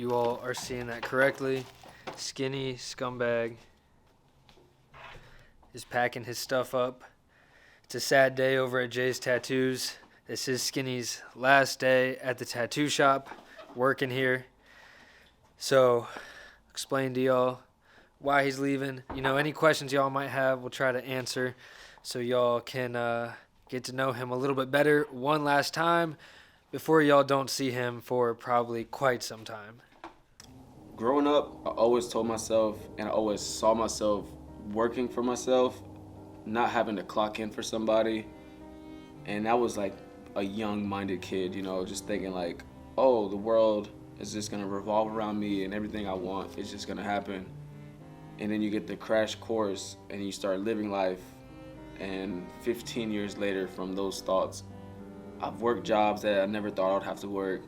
You all are seeing that correctly. Skinny Scumbag is packing his stuff up. It's a sad day over at Jay's Tattoos. This is Skinny's last day at the tattoo shop, working here. So, explain to y'all why he's leaving. You know, any questions y'all might have, we'll try to answer so y'all can get to know him a little bit better one last time before y'all don't see him for probably quite some time. Growing up, I always told myself and I always saw myself working for myself, not having to clock in for somebody. And I was like a young-minded kid, you know, just thinking like, oh, the world is just gonna revolve around me and everything I want is just gonna happen. And then you get the crash course and you start living life. And 15 years later from those thoughts, I've worked jobs that I never thought I'd have to work.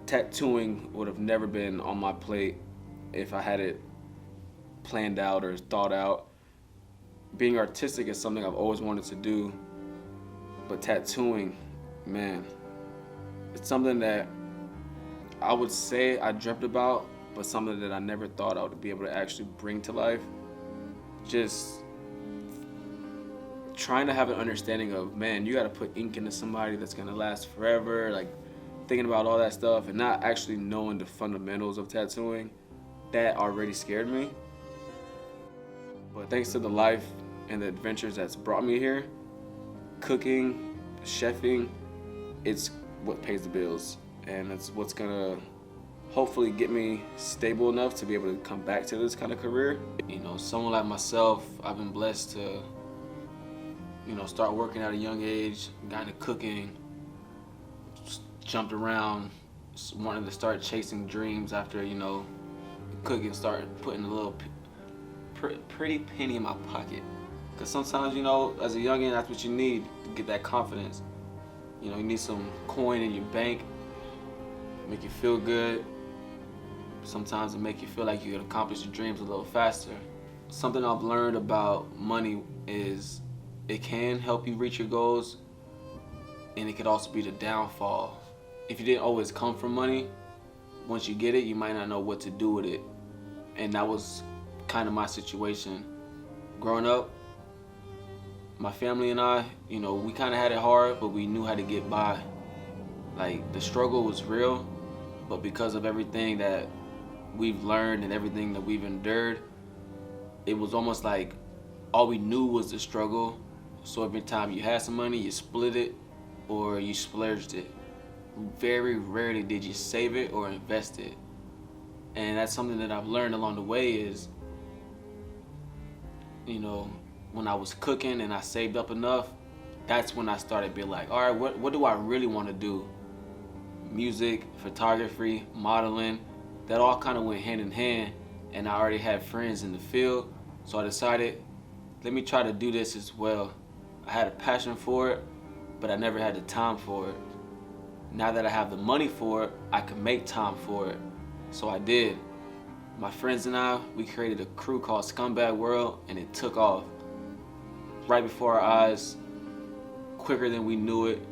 Tattooing would have never been on my plate if I had it planned out or thought out. Being artistic is something I've always wanted to do, but tattooing, man, it's something that I would say I dreamt about, but something that I never thought I would be able to actually bring to life. Just trying to have an understanding of, man, you gotta put ink into somebody that's gonna last forever, like thinking about all that stuff and not actually knowing the fundamentals of tattooing, that already scared me. But thanks to the life and the adventures that's brought me here, cooking, chefing, it's what pays the bills. And it's what's gonna hopefully get me stable enough to be able to come back to this kind of career. You know, someone like myself, I've been blessed to, you know, start working at a young age, got into cooking, jumped around, wanted to start chasing dreams after, you know, cooking, started putting a little pretty penny in my pocket. Because sometimes, you know, as a youngin', that's what you need to get that confidence. You know, you need some coin in your bank, make you feel good. Sometimes it make you feel like you can accomplish your dreams a little faster. Something I've learned about money is it can help you reach your goals, and it could also be the downfall. If you didn't always come from money, once you get it, you might not know what to do with it. And that was kind of my situation. Growing up, my family and I, you know, we kind of had it hard, but we knew how to get by. Like, the struggle was real, but because of everything that we've learned and everything that we've endured, it was almost like all we knew was the struggle. So every time you had some money, you split it or you splurged it. Very rarely did you save it or invest it. And that's something that I've learned along the way is, you know, when I was cooking and I saved up enough, that's when I started being like, all right, what do I really want to do? Music, photography, modeling, that all kind of went hand in hand, and I already had friends in the field, so I decided, let me try to do this as well. I had a passion for it, but I never had the time for it. Now that I have the money for it, I can make time for it. So I did. My friends and I, we created a crew called Scumbag World, and it took off. Right before our eyes, quicker than we knew it.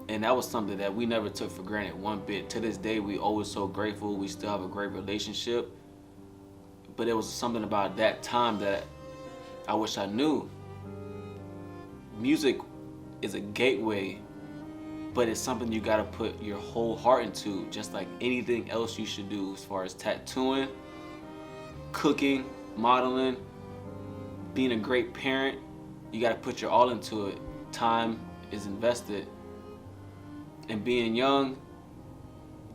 And that was something that we never took for granted one bit. To this day, we always so grateful. We still have a great relationship. But it was something about that time that I wish I knew. Music is a gateway, but it's something you gotta put your whole heart into, just like anything else you should do as far as tattooing, cooking, modeling, being a great parent. You gotta put your all into it. Time is invested. And being young,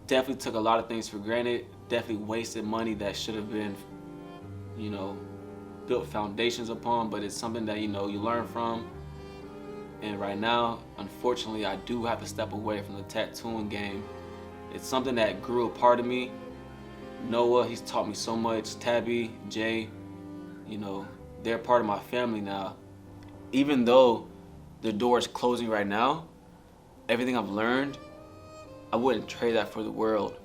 definitely took a lot of things for granted, definitely wasted money that should have been, you know, built foundations upon, but it's something that, you know, you learn from. And right now, unfortunately, I do have to step away from the tattooing game. It's something that grew a part of me. Noah, he's taught me so much. Tabby, Jay, you know, they're part of my family now. Even though the door is closing right now, everything I've learned, I wouldn't trade that for the world.